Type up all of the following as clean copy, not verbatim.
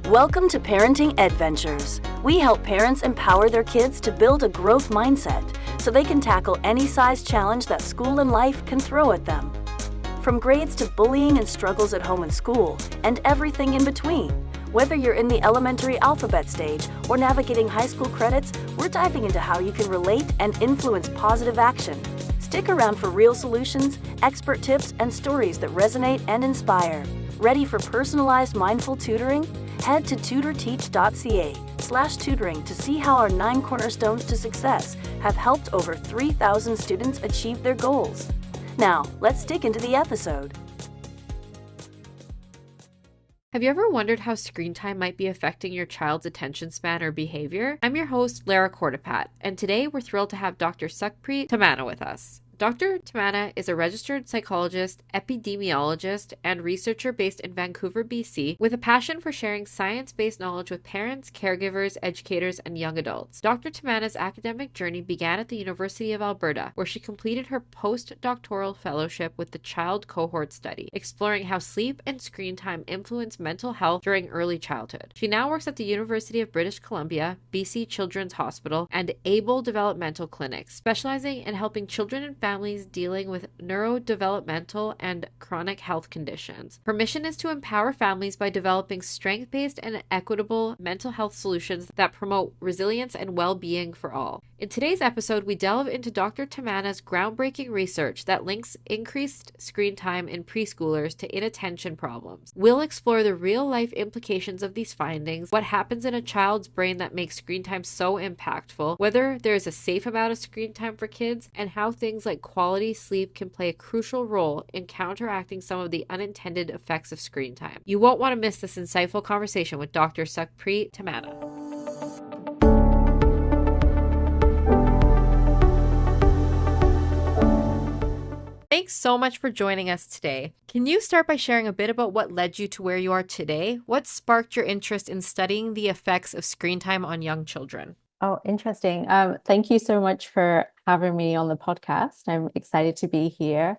Welcome to Parenting Adventures. We help parents empower their kids to build a growth mindset so they can tackle any size challenge that school and life can throw at them. From grades to bullying and struggles at home and school, and everything in between. Whether you're in the elementary alphabet stage or navigating high school credits, we're diving into how you can relate and influence positive action. Stick around for real solutions, expert tips, and stories that resonate and inspire. Ready for personalized mindful tutoring? Head to tutorteach.ca/tutoring to see how our 9 cornerstones to success have helped over 3,000 students achieve their goals. Now, let's dig into the episode. Have you ever wondered how screen time might be affecting your child's attention span or behavior? I'm your host, Lara, and today we're thrilled to have Dr. Sukhpreet Tamana with us. Dr. Tamana is a registered psychologist, epidemiologist, and researcher based in Vancouver, BC, with a passion for sharing science-based knowledge with parents, caregivers, educators, and young adults. Dr. Tamana's academic journey began at the University of Alberta, where she completed her postdoctoral fellowship with the CHILD Cohort Study, exploring how sleep and screen time influence mental health during early childhood. She now works at the University of British Columbia, BC Children's Hospital, and Able Developmental Clinics, specializing in helping children and families dealing with neurodevelopmental and chronic health conditions. Her mission is to empower families by developing strength-based and equitable mental health solutions that promote resilience and well-being for all. In today's episode, we delve into Dr. Tamana's groundbreaking research that links increased screen time in preschoolers to inattention problems. We'll explore the real-life implications of these findings, what happens in a child's brain that makes screen time so impactful, whether there is a safe amount of screen time for kids, and how things like quality sleep can play a crucial role in counteracting some of the unintended effects of screen time. You won't want to miss this insightful conversation with Dr. Sukhpreet Tamana. Thanks so much for joining us today. Can you start by sharing a bit about what led you to where you are today? What sparked your interest in studying the effects of screen time on young children? Oh, interesting. Thank you so much for having me on the podcast. I'm excited to be here.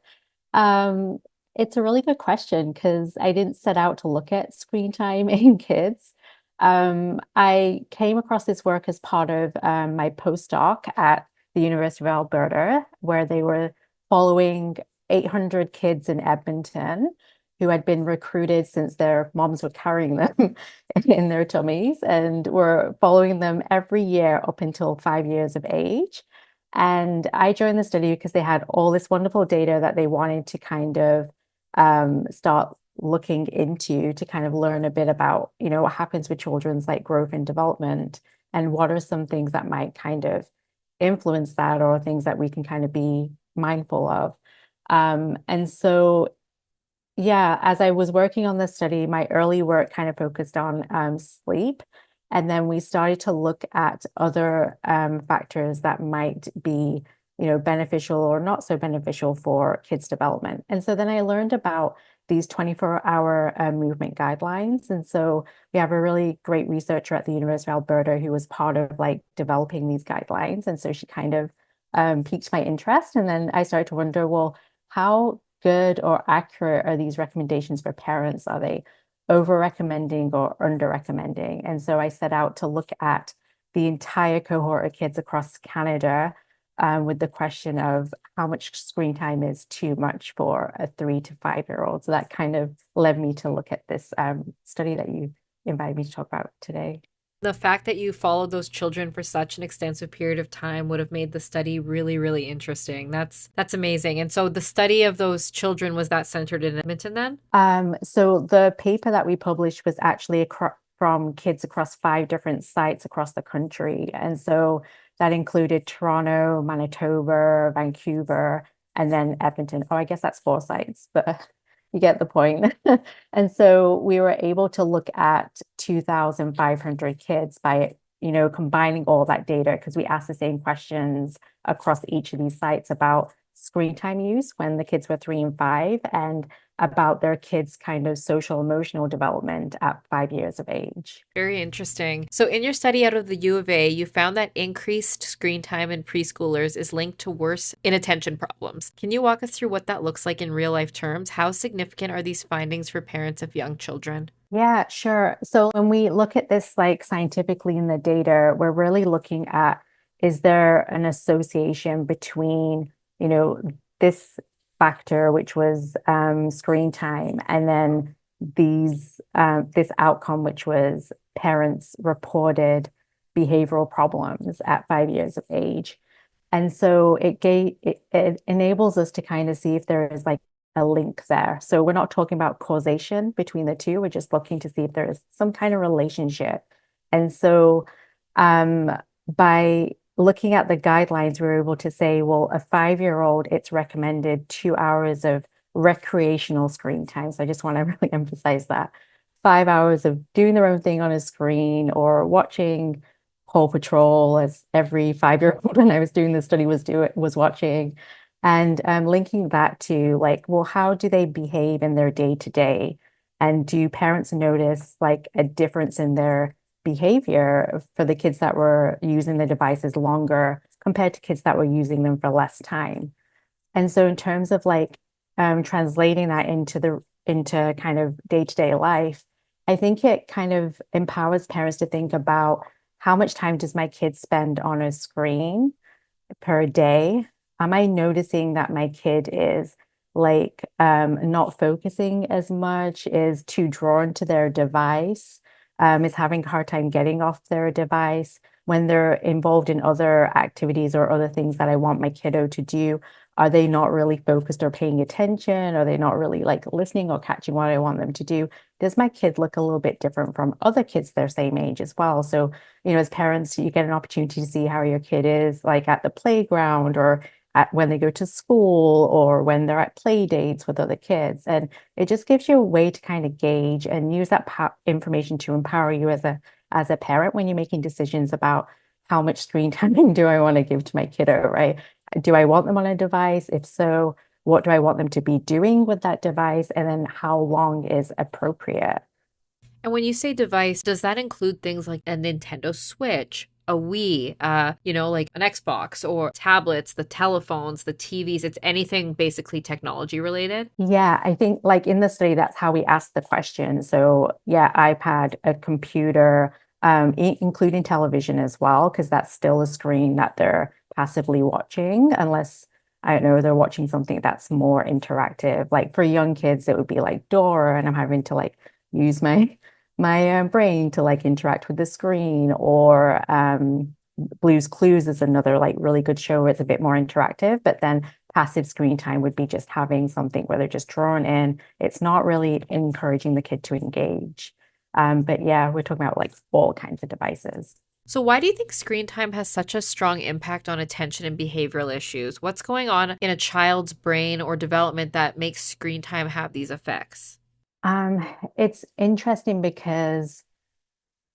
It's a really good question because I didn't set out to look at screen time in kids. I came across this work as part of my postdoc at the University of Alberta, where they were following 800 kids in Edmonton who had been recruited since their moms were carrying them in their tummies, and were following them every year up until 5 years of age. And I joined the study because they had all this wonderful data that they wanted to kind of start looking into to kind of learn a bit about, what happens with children's like growth and development, and what are some things that might kind of influence that, or things that we can kind of be mindful of. And so yeah, as I was working on this study, my early work kind of focused on sleep. And then we started to look at other factors that might be, beneficial or not so beneficial for kids' development. And so then I learned about these 24-hour movement guidelines. And so we have a really great researcher at the University of Alberta who was part of developing these guidelines. And so she kind of piqued my interest. And then I started to wonder, well, how good or accurate are these recommendations for parents? Are they over-recommending or under-recommending? And so I set out to look at the entire cohort of kids across Canada with the question of how much screen time is too much for a 3 to 5-year-old. So that kind of led me to look at this study that you invited me to talk about today. The fact that you followed those children for such an extensive period of time would have made the study really, really interesting. That's amazing. And so the study of those children, was that centered in Edmonton then? So the paper that we published was actually from kids across 5 different sites across the country. And so that included Toronto, Manitoba, Vancouver, and then Edmonton. Oh, I guess that's 4 sites, but you get the point. And so we were able to look at 2,500 kids by, combining all that data, because we asked the same questions across each of these sites about screen time use when the kids were 3 and 5, and about their kids' kind of social emotional development at 5 years of age. Very interesting. So in your study out of the U of A, you found that increased screen time in preschoolers is linked to worse inattention problems. Can you walk us through what that looks like in real life terms? How significant are these findings for parents of young children? Yeah, sure. So when we look at this like scientifically in the data, we're really looking at, is there an association between, you know, this factor, which was screen time, and then this outcome, which was parents reported behavioral problems at 5 years of age. And so it enables us to kind of see if there is like a link there. So we're not talking about causation between the two. We're just looking to see if there is some kind of relationship. And so um, by looking at the guidelines, we were able to say, well, a 5-year-old, it's recommended 2 hours of recreational screen time. So I just want to really emphasize that. 5 hours of doing their own thing on a screen or watching Paw Patrol, as every 5-year-old when I was doing this study was watching, and linking that to like, well, how do they behave in their day to day? And do parents notice like a difference in their behavior for the kids that were using the devices longer compared to kids that were using them for less time? And so in terms of like translating that into kind of day-to-day life, I think it kind of empowers parents to think about how much time does my kid spend on a screen per day? Am I noticing that my kid is like not focusing as much, is too drawn to their device, is having a hard time getting off their device when they're involved in other activities or other things that I want my kiddo to do? Are they not really focused or paying attention? Are they not really like listening or catching what I want them to do? Does my kid look a little bit different from other kids their same age as well? So, as parents, you get an opportunity to see how your kid is like at the playground or when they go to school or when they're at play dates with other kids. And it just gives you a way to kind of gauge and use that information to empower you as a parent when you're making decisions about how much screen time do I want to give to my kiddo, right? Do I want them on a device? If so, what do I want them to be doing with that device? And then how long is appropriate? And when you say device, does that include things like a Nintendo Switch, a Wii, like an Xbox or tablets, the telephones, the TVs? It's anything basically technology related? Yeah, I think like in the study, that's how we asked the question. So yeah, iPad, a computer, including television as well, because that's still a screen that they're passively watching, unless I don't know, they're watching something that's more interactive. Like for young kids, it would be like Dora, and I'm having to like use my brain to like interact with the screen, or Blue's Clues is another like really good show. It's a bit more interactive, but then passive screen time would be just having something where they're just drawn in. It's not really encouraging the kid to engage. But yeah, we're talking about like all kinds of devices. So, why do you think screen time has such a strong impact on attention and behavioral issues? What's going on in a child's brain or development that makes screen time have these effects? Um, it's interesting because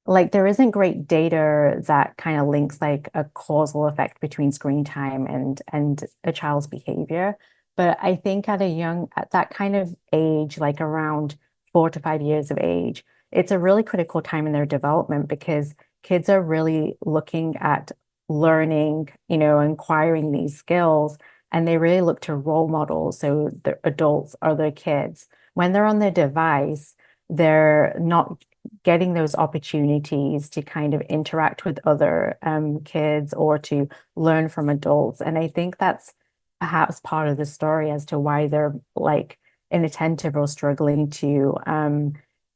like there isn't great data that kind of links like a causal effect between screen time and a child's behavior. But I think at that kind of age, like around 4 to 5 years of age, it's a really critical time in their development because kids are really looking at learning, acquiring these skills, and they really look to role models. So the adults or their kids. When they're on their device, they're not getting those opportunities to kind of interact with other kids or to learn from adults. And I think that's perhaps part of the story as to why they're like inattentive or struggling to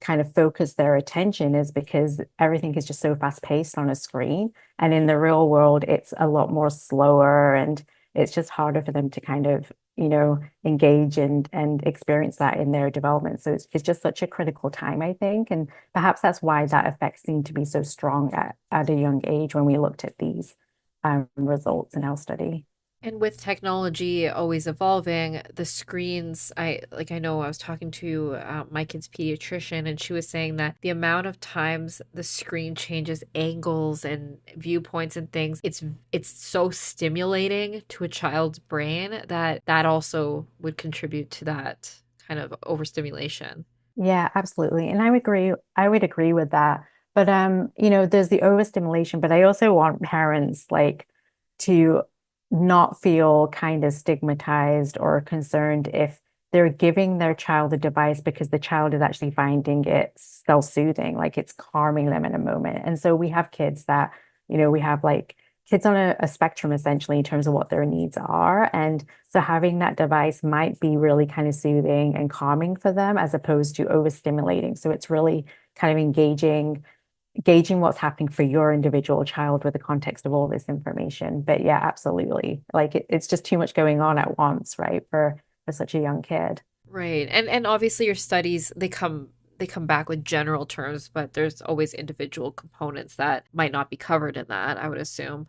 kind of focus their attention is because everything is just so fast paced on a screen. And in the real world, it's a lot more slower and it's just harder for them to kind of engage and experience that in their development. So it's just such a critical time, I think. And perhaps that's why that effect seemed to be so strong at a young age when we looked at these results in our study. And with technology always evolving, the screens, I know I was talking to my kid's pediatrician, and she was saying that the amount of times the screen changes angles and viewpoints and things, it's so stimulating to a child's brain that also would contribute to that kind of overstimulation. Yeah, absolutely. And I would agree with that. But there's the overstimulation, but I also want parents like to not feel kind of stigmatized or concerned if they're giving their child a device because the child is actually finding it self-soothing, like it's calming them in a moment. And so we have kids that, we have like kids on a spectrum essentially in terms of what their needs are. And so having that device might be really kind of soothing and calming for them as opposed to overstimulating. So it's really kind of gauging what's happening for your individual child with the context of all this information. But yeah, absolutely. Like it's just too much going on at once, right? For such a young kid. Right. And obviously your studies, they come back with general terms, but there's always individual components that might not be covered in that, I would assume.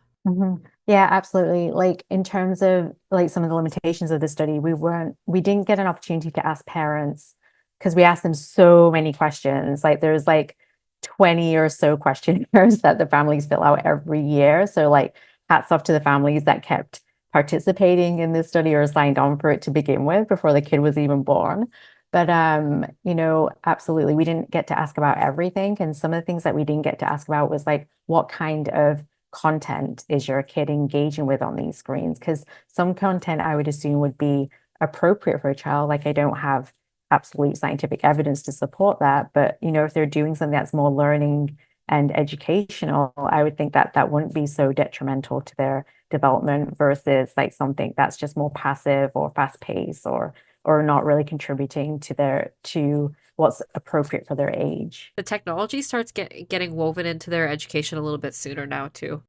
Yeah, absolutely. Like in terms of like some of the limitations of the study, we didn't get an opportunity to ask parents because we asked them so many questions. Like there's like 20 or so questionnaires that the families fill out every year. So like hats off to the families that kept participating in this study or signed on for it to begin with before the kid was even born. But absolutely, we didn't get to ask about everything. And some of the things that we didn't get to ask about was like what kind of content is your kid engaging with on these screens? Because some content I would assume would be appropriate for a child. Like I don't have absolute scientific evidence to support that, but if they're doing something that's more learning and educational, I would think that that wouldn't be so detrimental to their development versus like something that's just more passive or fast paced or not really contributing to what's appropriate for their age. The technology starts getting woven into their education a little bit sooner now, too.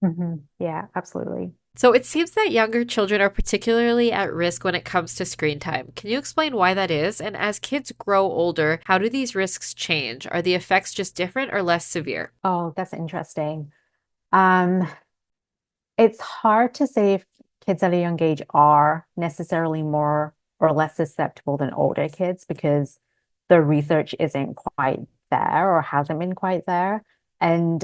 Yeah, absolutely. So it seems that younger children are particularly at risk when it comes to screen time. Can you explain why that is? And as kids grow older, how do these risks change? Are the effects just different or less severe? Oh, that's interesting. Um, it's hard to say if kids at a young age are necessarily more or less susceptible than older kids because the research isn't quite there or hasn't been quite there. And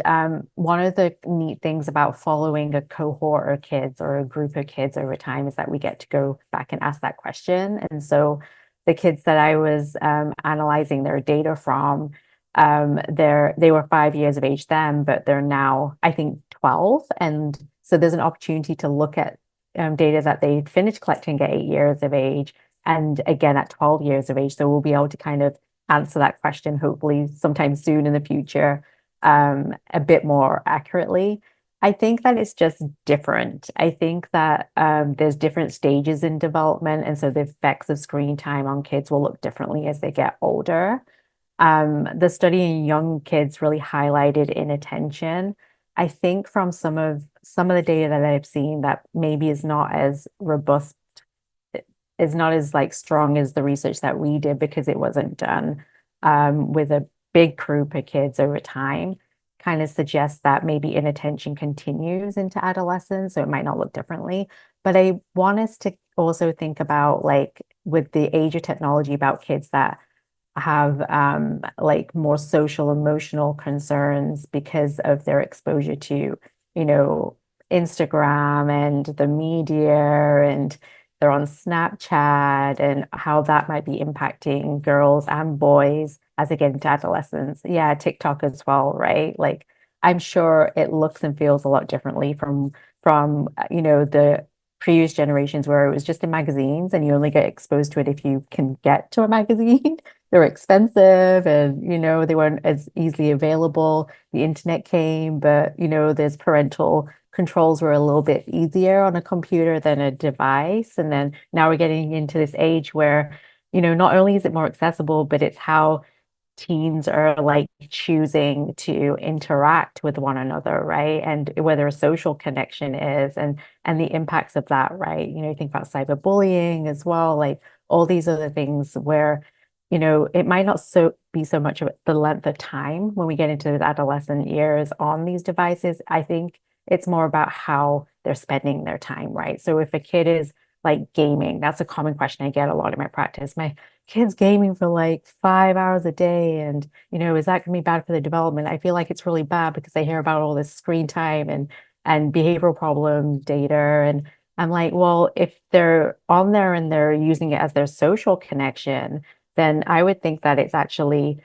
one of the neat things about following a cohort of kids or a group of kids over time is that we get to go back and ask that question. And so the kids that I was analyzing their data from, they were 5 years of age then, but they're now, I think, 12. And so there's an opportunity to look at data that they finished collecting at 8 years of age and again at 12 years of age. So we'll be able to kind of answer that question, hopefully sometime soon in the future, a bit more accurately. I think that it's just different. I think that there's different stages in development. And so the effects of screen time on kids will look differently as they get older. The study in young kids really highlighted inattention. I think from some of the data that I've seen that maybe is not as robust, is not as like strong as the research that we did because it wasn't done with a big group of kids over time, kind of suggests that maybe inattention continues into adolescence, so it might not look differently. But I want us to also think about like with the age of technology about kids that have like more social emotional concerns because of their exposure to, you know, Instagram and the media and they're on Snapchat and how that might be impacting girls and boys as they get into adolescence. Yeah, TikTok as well, right? Like I'm sure it looks and feels a lot differently from the previous generations where it was just in magazines and you only get exposed to it if you can get to a magazine. They're expensive and they weren't as easily available. The internet came, but there's parental controls were a little bit easier on a computer than a device. And then now we're getting into this age where, not only is it more accessible, but it's how teens are like choosing to interact with one another, right? And whether a social connection is and the impacts of that, right? You think about cyberbullying as well, like all these other things where, it might not be so much of the length of time when we get into the adolescent years on these devices. I think it's more about how they're spending their time, right? So if a kid is like gaming, that's a common question I get a lot in my practice. My kid's gaming for like 5 hours a day, and is that going to be bad for the development? I feel like it's really bad because I hear about all this screen time and behavioral problem data, and I'm like, well, if they're on there and they're using it as their social connection, then I would think that it's actually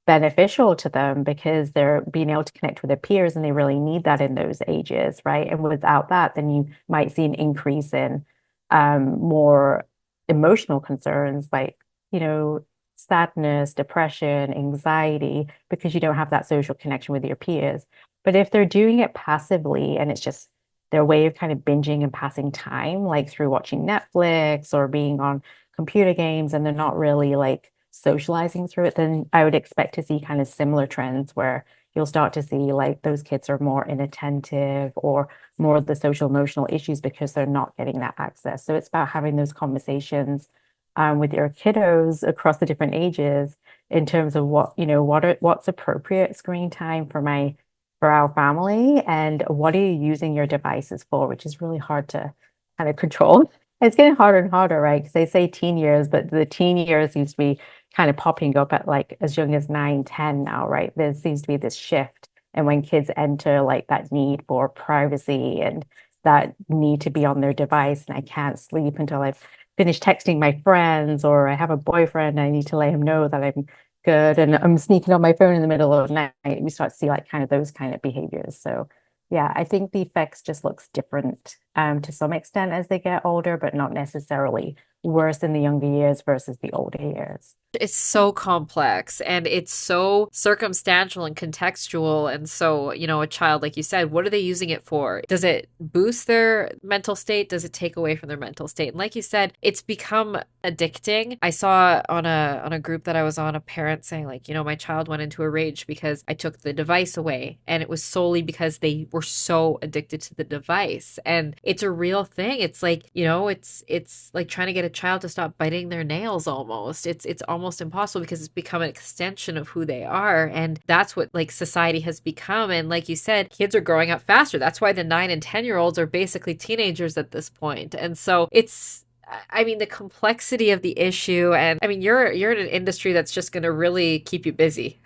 beneficial to them because they're being able to connect with their peers and they really need that in those ages, right? And without that, then you might see an increase in more emotional concerns like sadness, depression, anxiety, because you don't have that social connection with your peers. But if they're doing it passively and it's just their way of kind of binging and passing time, like through watching Netflix or being on computer games, and they're not really like socializing through it, then I would expect to see kind of similar trends where you'll start to see like those kids are more inattentive or more of the social emotional issues because they're not getting that access. So it's about having those conversations with your kiddos across the different ages in terms of what's appropriate screen time for our family and what are you using your devices for, which is really hard to kind of control. It's getting harder and harder, right? Because they say teen years, but the teen years seems to be kind of popping up at like as young as 9, 10 now, right? There seems to be this shift. And when kids enter like that need for privacy and that need to be on their device, and I can't sleep until I've finished texting my friends, or I have a boyfriend, I need to let him know that I'm good, and I'm sneaking on my phone in the middle of the night, we start to see like kind of those kind of behaviors. So yeah, I think the effects just looks different to some extent as they get older, but not necessarily worse in the younger years versus the older years. It's so complex and it's so circumstantial and contextual. And so, a child, like you said, what are they using it for? Does it boost their mental state? Does it take away from their mental state? And like you said, it's become addicting. I saw on a group that I was on, a parent saying like, my child went into a rage because I took the device away. And it was solely because they were so addicted to the device. And it's a real thing. It's like, it's like trying to get a child to stop biting their nails almost. It's almost impossible because it's become an extension of who they are. And that's what like society has become. And like you said, kids are growing up faster. That's why the 9 and 10-year-olds are basically teenagers at this point. And so the complexity of the issue, and you're in an industry that's just going to really keep you busy.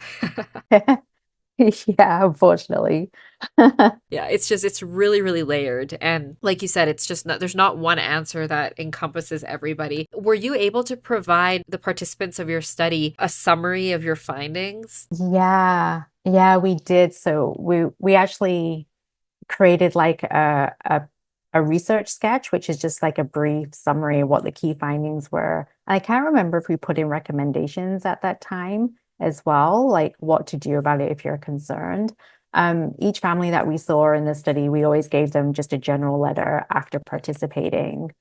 Yeah, unfortunately. Yeah, it's really, really layered. And like you said, there's not one answer that encompasses everybody. Were you able to provide the participants of your study a summary of your findings? Yeah, we did. So we actually created like a research sketch, which is just like a brief summary of what the key findings were. And I can't remember if we put in recommendations at that time as well, like what to do about it if you're concerned. Each family that we saw in the study, we always gave them just a general letter after participating,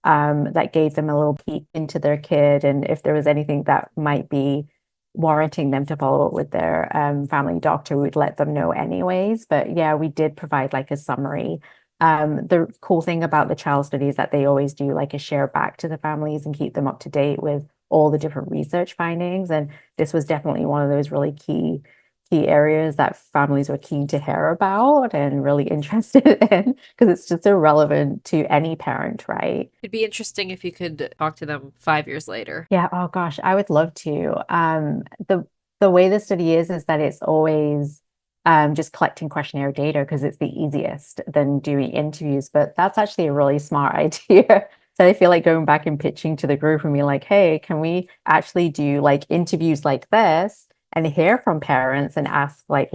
that gave them a little peek into their kid and if there was anything that might be warranting them to follow up with their family doctor, we'd let them know anyways. But yeah, we did provide like a summary. The cool thing about the child study is that they always do like a share back to the families and keep them up to date with all the different research findings. And this was definitely one of those really key areas that families were keen to hear about and really interested in because it's just so relevant to any parent, right? It'd be interesting if you could talk to them 5 years later. Yeah, oh gosh, I would love to. The way the study is that it's always just collecting questionnaire data because it's the easiest than doing interviews. But that's actually a really smart idea. So I feel like going back and pitching to the group and being like, hey, can we actually do like interviews like this and hear from parents and ask like,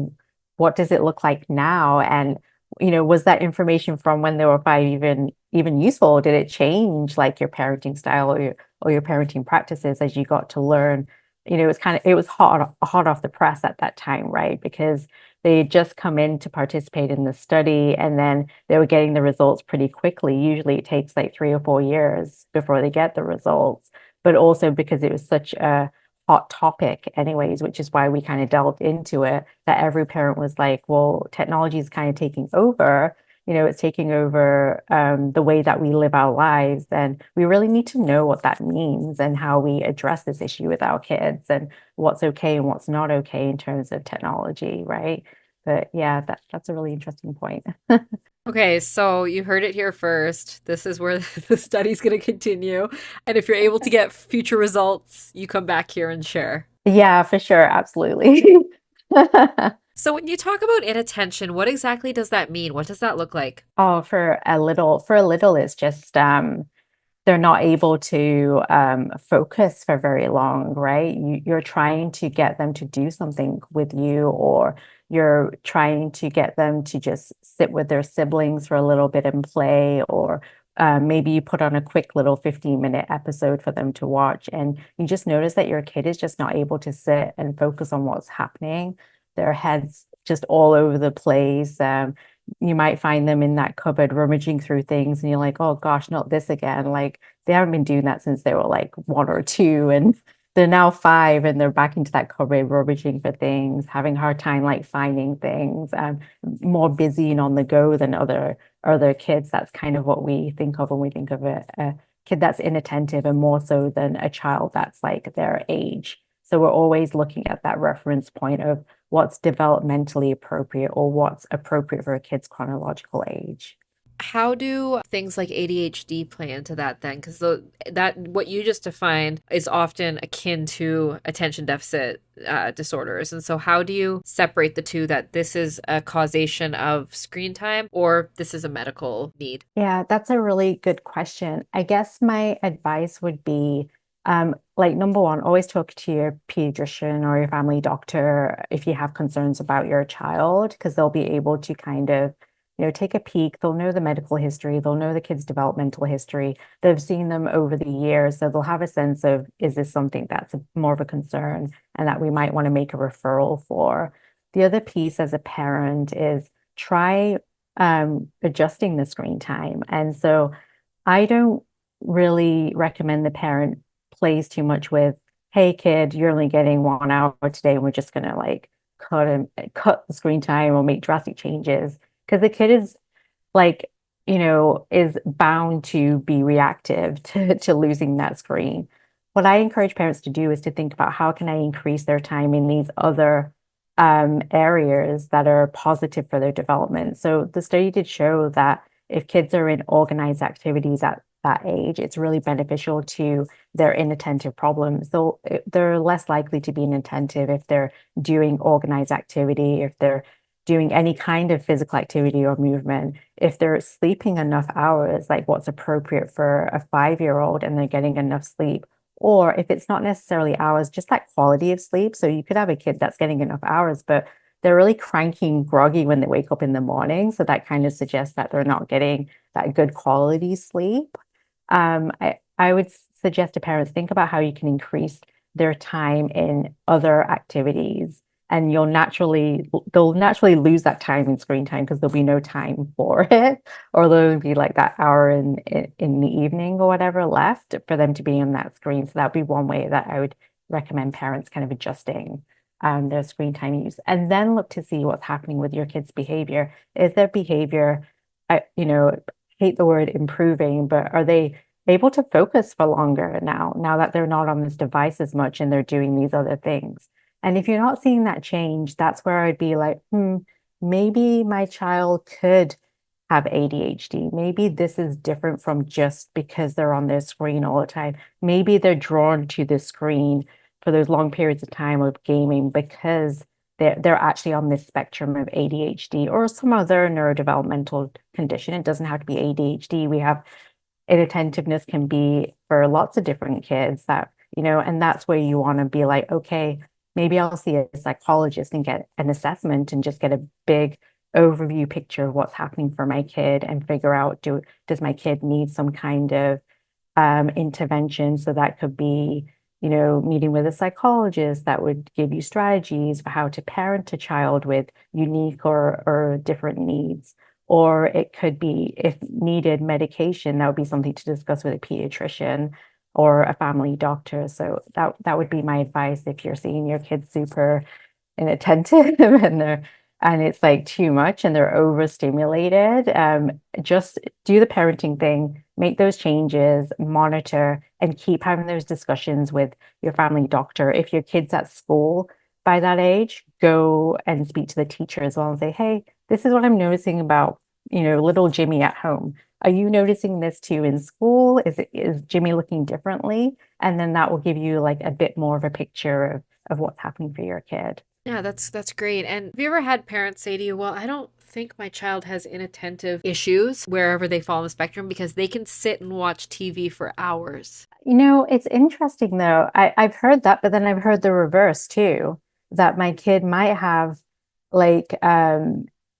what does it look like now? And, was that information from when they were 5 even useful? Did it change like your parenting style or your parenting practices as you got to learn? It was hot off the press at that time, right? Because they had just come in to participate in the study and then they were getting the results pretty quickly. Usually it takes like 3 or 4 years before they get the results, but also because it was such a hot topic anyways, which is why we kind of delved into it, that every parent was like, well, technology is kind of taking over. It's taking over the way that we live our lives. And we really need to know what that means and how we address this issue with our kids and what's okay and what's not okay in terms of technology, right? But yeah, that's a really interesting point. Okay, so you heard it here first. This is where the study's going to continue. And if you're able to get future results, you come back here and share. Yeah, for sure. Absolutely. So when you talk about inattention, what exactly does that mean? What does that look like? Oh, for a little, it's just they're not able to focus for very long, right? You're trying to get them to do something with you, or you're trying to get them to just sit with their siblings for a little bit and play, or maybe you put on a quick little 15-minute episode for them to watch, and you just notice that your kid is just not able to sit and focus on what's happening. Their heads just all over the place. You might find them in that cupboard rummaging through things, and you're like, oh gosh, not this again. Like they haven't been doing that since they were like 1 or 2, and they're now 5 and they're back into that cupboard rummaging for things, having a hard time like finding things, more busy and on the go than other kids. That's kind of what we think of when we think of a kid that's inattentive, and more so than a child that's like their age. So we're always looking at that reference point of what's developmentally appropriate or what's appropriate for a kid's chronological age. How do things like ADHD play into that then? Because that what you just defined is often akin to attention deficit disorders. And so how do you separate the two, that this is a causation of screen time or this is a medical need? Yeah, that's a really good question. I guess my advice would be like number one, always talk to your pediatrician or your family doctor if you have concerns about your child, because they'll be able to kind of take a peek. They'll know the medical history, they'll know the kid's developmental history. They've seen them over the years, so they'll have a sense of, is this something that's more of a concern and that we might want to make a referral for? The other piece as a parent is try adjusting the screen time. And so I don't really recommend the parent plays too much with, hey kid, you're only getting 1 hour today, and we're just gonna like cut the screen time or make drastic changes, because the kid is like, is bound to be reactive to losing that screen. What I encourage parents to do is to think about, how can I increase their time in these other areas that are positive for their development. So the study did show that if kids are in organized activities at that age, it's really beneficial to their inattentive problems. So they're less likely to be inattentive if they're doing organized activity, if they're doing any kind of physical activity or movement, if they're sleeping enough hours, like what's appropriate for a 5-year-old, and they're getting enough sleep. Or if it's not necessarily hours, just that quality of sleep. So you could have a kid that's getting enough hours, but they're really cranky and groggy when they wake up in the morning. So that kind of suggests that they're not getting that good quality sleep. I would suggest to parents, think about how you can increase their time in other activities, and they'll naturally lose that time in screen time because there'll be no time for it, or there'll be like that hour in the evening or whatever left for them to be on that screen. So that'd be one way that I would recommend parents kind of adjusting their screen time use, and then look to see what's happening with your kids' behavior. Is their behavior, hate the word improving, but are they able to focus for longer now that they're not on this device as much and they're doing these other things? And if you're not seeing that change, that's where I'd be like, maybe my child could have ADHD. Maybe this is different from just because they're on their screen all the time. Maybe they're drawn to the screen for those long periods of time of gaming because they're actually on this spectrum of ADHD or some other neurodevelopmental condition. It doesn't have to be ADHD. We have inattentiveness, can be for lots of different kids that, and that's where you want to be like, okay, maybe I'll see a psychologist and get an assessment and just get a big overview picture of what's happening for my kid and figure out, does my kid need some kind of intervention? So that could be, meeting with a psychologist that would give you strategies for how to parent a child with unique or different needs. Or it could be, if needed, medication. That would be something to discuss with a pediatrician or a family doctor. So that would be my advice if you're seeing your kids super inattentive and it's like too much and they're overstimulated. Just do the parenting thing, make those changes, monitor, and keep having those discussions with your family doctor. If your kid's at school by that age, go and speak to the teacher as well and say, hey, this is what I'm noticing about, little Jimmy at home. Are you noticing this too in school? Is Jimmy looking differently? And then that will give you like a bit more of a picture of what's happening for your kid. Yeah, that's great. And have you ever had parents say to you, well, I don't think my child has inattentive issues wherever they fall on the spectrum, because they can sit and watch TV for hours? It's interesting though. I've heard that, but then I've heard the reverse too, that my kid might have like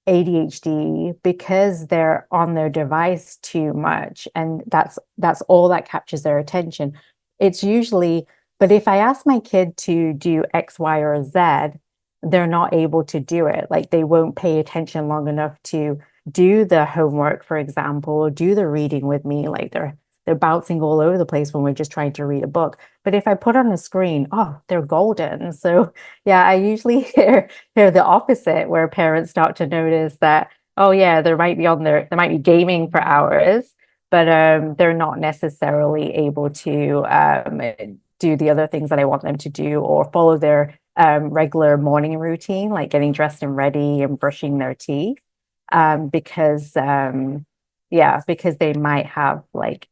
ADHD because they're on their device too much, and that's all that captures their attention. It's usually, but if I ask my kid to do X, Y, or Z, they're not able to do it. Like they won't pay attention long enough to do the homework, for example, or do the reading with me. Like they're bouncing all over the place when we're just trying to read a book. But if I put on a screen, oh, they're golden. So yeah, I usually hear the opposite, where parents start to notice that, oh yeah, they might be gaming for hours, but they're not necessarily able to do the other things that I want them to do, or follow their regular morning routine, like getting dressed and ready and brushing their teeth, because yeah, because they might have like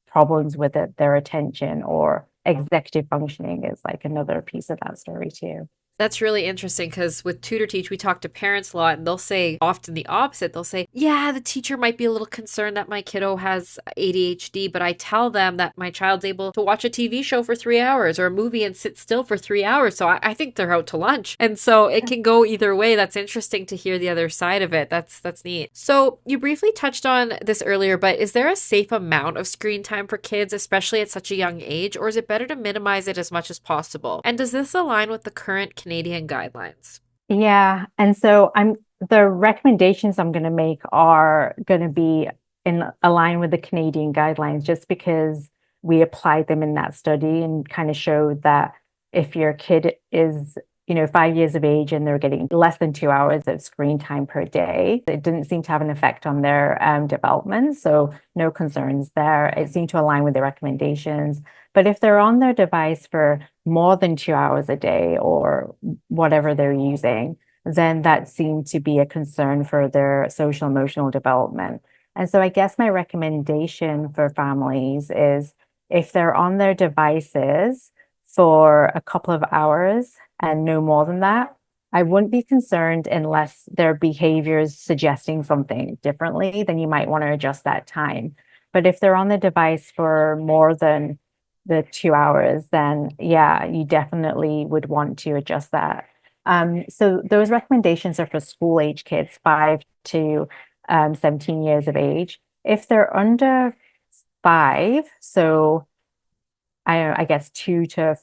problems with their attention, or executive functioning is like another piece of that story too. That's really interesting because with Tutor Teach, we talk to parents a lot and they'll say often the opposite. They'll say, yeah, the teacher might be a little concerned that my kiddo has ADHD, but I tell them that my child's able to watch a TV show for 3 hours or a movie and sit still for 3 hours. So I think they're out to lunch. And so it can go either way. That's interesting to hear the other side of it. That's neat. So you briefly touched on this earlier, but is there a safe amount of screen time for kids, especially at such a young age, or is it better to minimize it as much as possible? And does this align with the current Canadian guidelines? Yeah, and so the recommendations I'm going to make are going to be in align with the Canadian guidelines, just because we applied them in that study and kind of showed that if your kid is, 5 years of age and they're getting less than 2 hours of screen time per day, it didn't seem to have an effect on their development. So no concerns there. It seemed to align with the recommendations. But if they're on their device for more than 2 hours a day, or whatever they're using, then that seemed to be a concern for their social emotional development. And so I guess my recommendation for families is, if they're on their devices for a couple of hours and no more than that, I wouldn't be concerned unless their behavior is suggesting something differently. Then you might want to adjust that time. But if they're on the device for more than the 2 hours, then yeah, you definitely would want to adjust that. So those recommendations are for school age kids, 5 to 17 years of age. If they're under 5, so I guess 2 to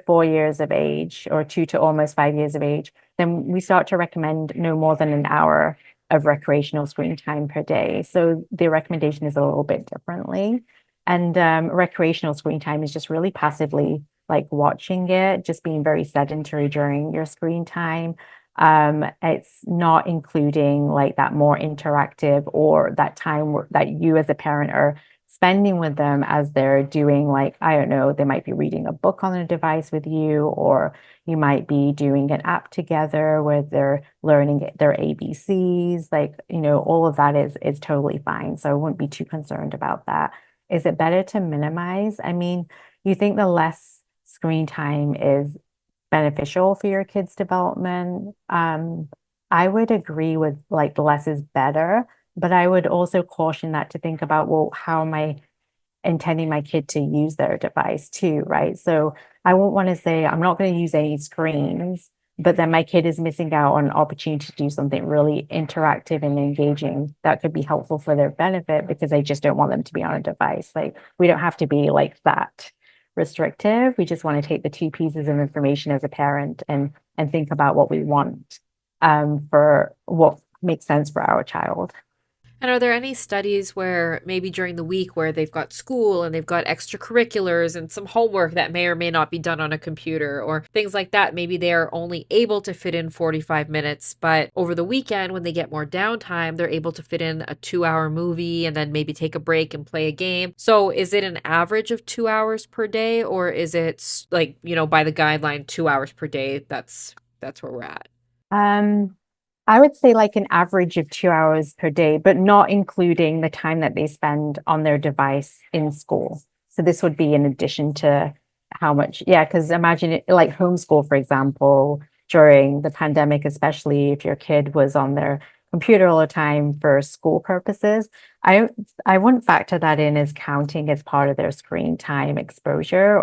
4 years of age, or 2 to almost 5 years of age, then we start to recommend no more than an hour of recreational screen time per day. So the recommendation is a little bit differently. And recreational screen time is just really passively like watching it, just being very sedentary during your screen time. It's not including like that more interactive, or that time that you as a parent are spending with them as they're doing, like, I don't know, they might be reading a book on a device with you, or you might be doing an app together where they're learning their ABCs. Like, all of that is totally fine. So I wouldn't be too concerned about that. Is it better to minimize? I mean, you think the less screen time is beneficial for your kids' development. I would agree with like less is better, but I would also caution that to think about, well, how am I intending my kid to use their device too, right? So I won't want to say I'm not going to use any screens, but then my kid is missing out on an opportunity to do something really interactive and engaging that could be helpful for their benefit, because I just don't want them to be on a device. Like, we don't have to be like that restrictive. We just want to take the two pieces of information as a parent and think about what we want for what makes sense for our child. And are there any studies where maybe during the week where they've got school and they've got extracurriculars and some homework that may or may not be done on a computer or things like that, maybe they're only able to fit in 45 minutes, but over the weekend when they get more downtime, they're able to fit in a 2-hour movie and then maybe take a break and play a game. So is it an average of 2 hours per day, or is it like, by the guideline, 2 hours per day? That's where we're at. I would say like an average of 2 hours per day, but not including the time that they spend on their device in school. So this would be in addition to how much, yeah, because imagine it like homeschool, for example, during the pandemic, especially if your kid was on their computer all the time for school purposes. I wouldn't factor that in as counting as part of their screen time exposure,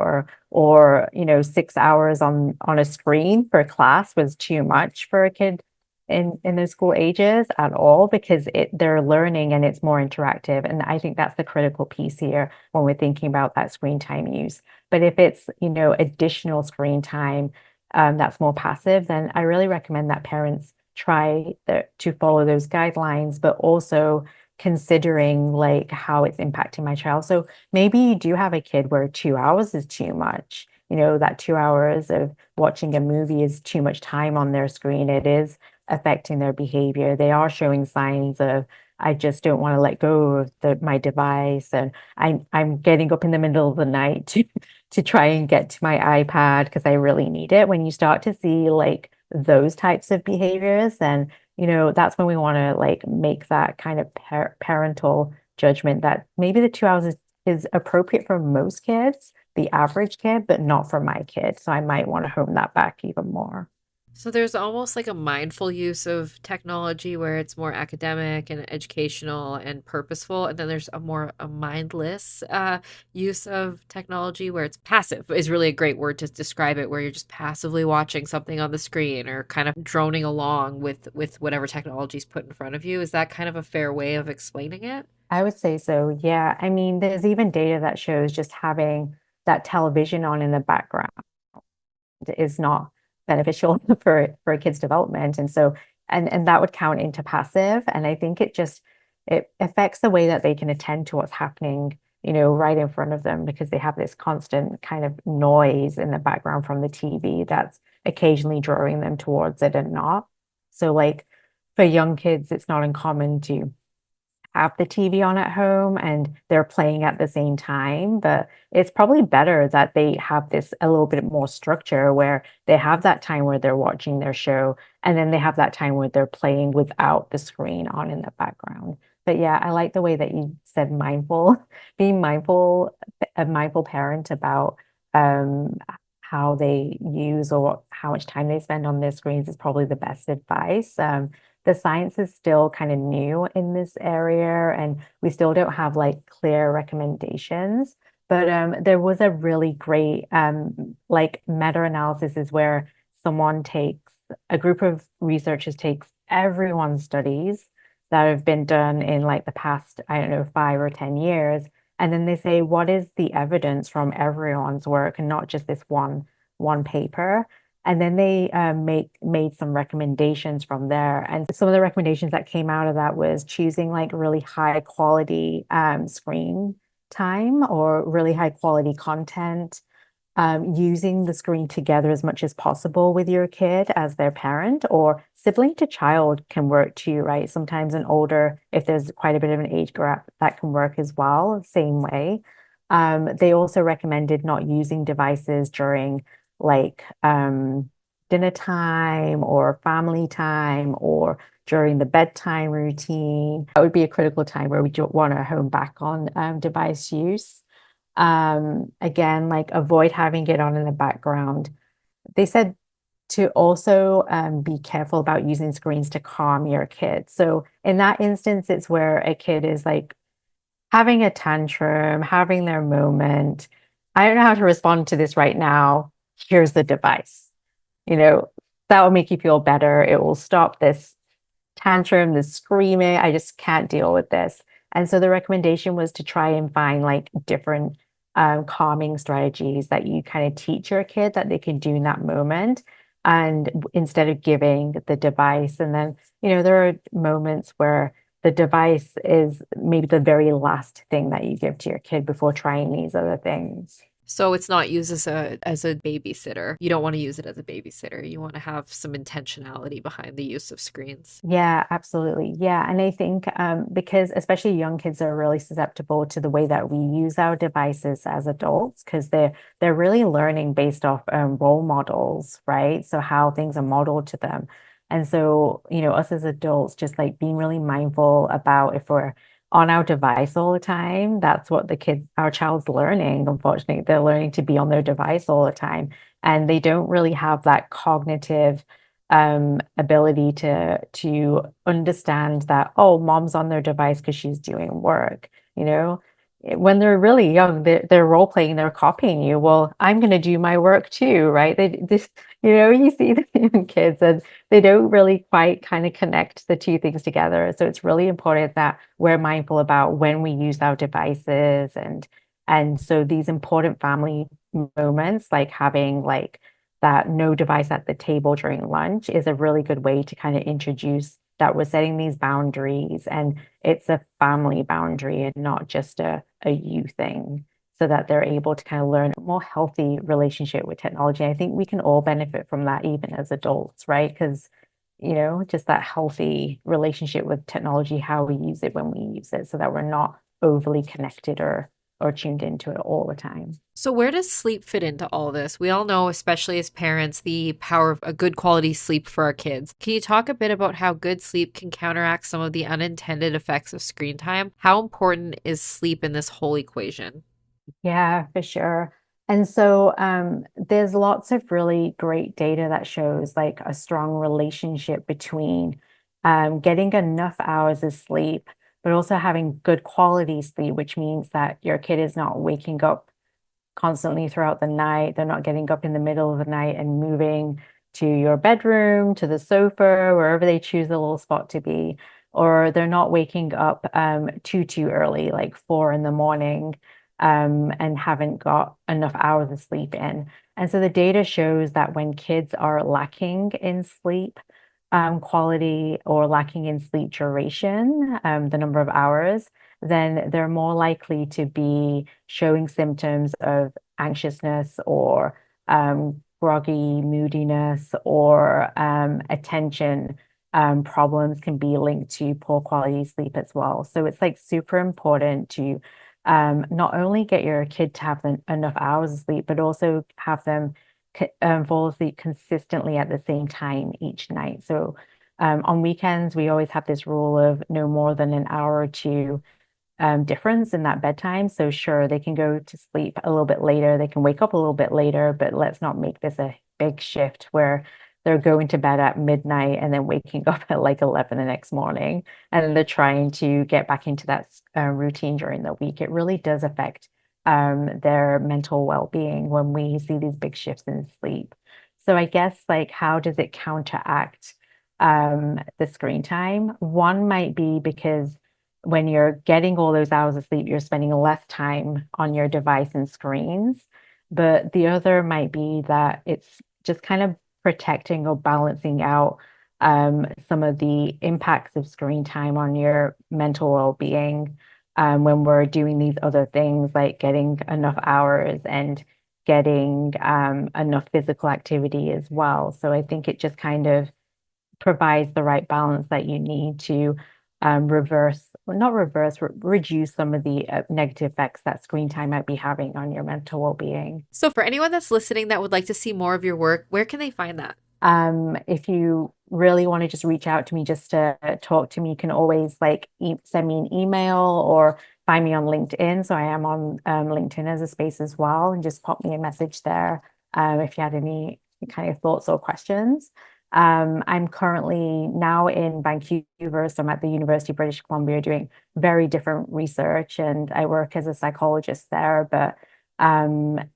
or 6 hours on a screen for class was too much for a kid in those school ages at all, because they're learning and it's more interactive. And I think that's the critical piece here when we're thinking about that screen time use. But if it's, additional screen time that's more passive, then I really recommend that parents try to follow those guidelines, but also considering like how it's impacting my child. So maybe you do have a kid where 2 hours is too much. That 2 hours of watching a movie is too much time on their screen. It is affecting their behavior. They are showing signs of, I just don't want to let go of my device, and I'm getting up in the middle of the night to try and get to my iPad because I really need it. When you start to see like those types of behaviors, then that's when we want to like make that kind of parental judgment that maybe the 2 hours is appropriate for most kids, the average kid, but not for my kid. So I might want to hone that back even more. So there's almost like a mindful use of technology where it's more academic and educational and purposeful, and then there's a mindless use of technology where it's passive is really a great word to describe it, where you're just passively watching something on the screen or kind of droning along with whatever technology is put in front of you. Is that kind of a fair way of explaining it? I would say so. Yeah. I mean, there's even data that shows just having that television on in the background is not beneficial for a kid's development. And so, and that would count into passive. And I think it affects the way that they can attend to what's happening, right in front of them, because they have this constant kind of noise in the background from the TV that's occasionally drawing them towards it and not. So like for young kids, it's not uncommon to have the TV on at home and they're playing at the same time. But it's probably better that they have this a little bit more structure where they have that time where they're watching their show and then they have that time where they're playing without the screen on in the background. But yeah, I like the way that you said mindful, being mindful, a mindful parent about how they use or how much time they spend on their screens is probably the best advice. The science is still kind of new in this area, and we still don't have like clear recommendations. But there was a really great like meta-analysis is where a group of researchers takes everyone's studies that have been done in like the past, I don't know, 5 or 10 years, and then they say, what is the evidence from everyone's work and not just this one paper? And then they made some recommendations from there. And some of the recommendations that came out of that was choosing like really high quality screen time or really high quality content, using the screen together as much as possible with your kid as their parent, or sibling to child can work too, right? Sometimes if there's quite a bit of an age gap, that can work as well, same way. They also recommended not using devices during like dinner time or family time or during the bedtime routine. That would be a critical time where we don't want to hone back on device use. Again, like avoid having it on in the background. They said to also be careful about using screens to calm your kids. So in that instance, it's where a kid is like having a tantrum, having their moment. I don't know how to respond to this right now. Here's the device. That will make you feel better. It will stop this tantrum, this screaming. I just can't deal with this. And so the recommendation was to try and find like different calming strategies that you kind of teach your kid that they can do in that moment. And instead of giving the device, and then, there are moments where the device is maybe the very last thing that you give to your kid before trying these other things. So it's not used as a babysitter. You don't want to use it as a babysitter. You want to have some intentionality behind the use of screens. Yeah, absolutely. Yeah. And I think because especially young kids are really susceptible to the way that we use our devices as adults, because they're really learning based off role models, right? So how things are modeled to them. And so, us as adults, just like being really mindful about if we're on our device all the time, that's what our child's learning. Unfortunately, they're learning to be on their device all the time, and they don't really have that cognitive ability to understand that, oh, mom's on their device because she's doing work. when they're really young, they're role playing, they're copying you. Well, I'm going to do my work too, right? You see the young kids and they don't really quite kind of connect the two things together. So it's really important that we're mindful about when we use our devices, and so these important family moments, like having like that no device at the table during lunch, is a really good way to kind of introduce that we're setting these boundaries, and it's a family boundary and not just a you thing, so that they're able to kind of learn a more healthy relationship with technology. I think we can all benefit from that even as adults, right? Because, just that healthy relationship with technology, how we use it when we use it, so that we're not overly connected or tuned into it all the time. So, where does sleep fit into all this? We all know, especially as parents, the power of a good quality sleep for our kids. Can you talk a bit about how good sleep can counteract some of the unintended effects of screen time? How important is sleep in this whole equation? Yeah, for sure. And so there's lots of really great data that shows like a strong relationship between getting enough hours of sleep, but also having good quality sleep, which means that your kid is not waking up constantly throughout the night. They're not getting up in the middle of the night and moving to your bedroom, to the sofa, wherever they choose a little spot to be, or they're not waking up too early, like 4 in the morning, and haven't got enough hours of sleep in. And so the data shows that when kids are lacking in sleep quality, or lacking in sleep duration, the number of hours, then they're more likely to be showing symptoms of anxiousness, or groggy moodiness, or attention problems can be linked to poor quality sleep as well. So it's like super important to not only get your kid to have enough hours of sleep, but also have them fall asleep consistently at the same time each night. So on weekends, we always have this rule of no more than an hour or two difference in that bedtime. So sure, they can go to sleep a little bit later, they can wake up a little bit later, but let's not make this a big shift where they're going to bed at midnight and then waking up at like 11 the next morning, and then they're trying to get back into that routine during the week. It really does affect their mental well-being when we see these big shifts in sleep. So I guess, like, how does it counteract the screen time? One might be because when you're getting all those hours of sleep, you're spending less time on your device and screens. But the other might be that it's just kind of protecting or balancing out some of the impacts of screen time on your mental well-being, when we're doing these other things like getting enough hours and getting enough physical activity as well. So I think it just kind of provides the right balance that you need to reduce some of the negative effects that screen time might be having on your mental well-being. So, for anyone that's listening that would like to see more of your work, where can they find that? If you really want to just reach out to me just to talk to me, you can always like send me an email or find me on LinkedIn. So I am on LinkedIn as a space as well, and just pop me a message there if you had any kind of thoughts or questions. I'm currently now in Vancouver, so I'm at the University of British Columbia doing very different research, and I work as a psychologist there. But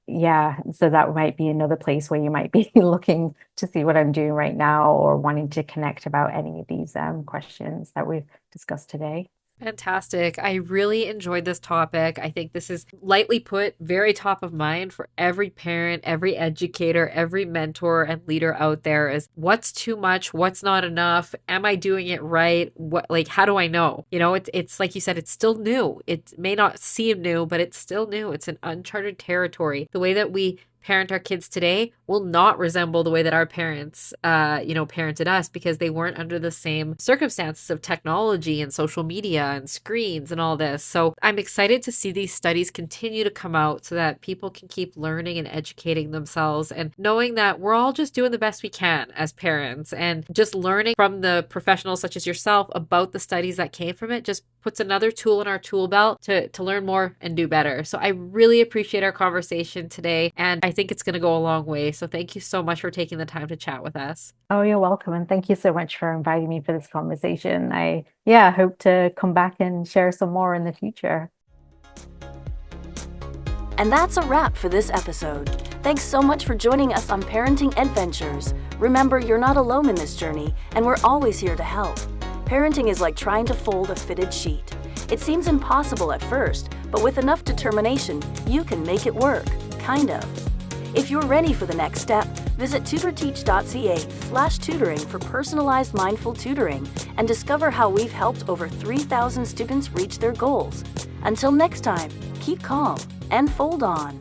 yeah, so that might be another place where you might be looking to see what I'm doing right now, or wanting to connect about any of these questions that we've discussed today. Fantastic. I really enjoyed this topic. I think this is, lightly put, very top of mind for every parent, every educator, every mentor and leader out there. Is what's too much? What's not enough? Am I doing it right? How do I know? It's like you said, it's still new. It may not seem new, but it's still new. It's an uncharted territory. The way that we parent our kids today will not resemble the way that our parents, parented us, because they weren't under the same circumstances of technology and social media and screens and all this. So I'm excited to see these studies continue to come out so that people can keep learning and educating themselves, and knowing that we're all just doing the best we can as parents, and just learning from the professionals such as yourself about the studies that came from it just puts another tool in our tool belt to learn more and do better. So I really appreciate our conversation today, and I think it's going to go a long way. So thank you so much for taking the time to chat with us. Oh, you're welcome. And thank you so much for inviting me for this conversation. I hope to come back and share some more in the future. And that's a wrap for this episode. Thanks so much for joining us on Parenting Adventures. Remember, you're not alone in this journey, and we're always here to help. Parenting is like trying to fold a fitted sheet. It seems impossible at first, but with enough determination, you can make it work, kind of. If you're ready for the next step, visit tutorteach.ca/tutoring for personalized mindful tutoring and discover how we've helped over 3,000 students reach their goals. Until next time, keep calm and fold on.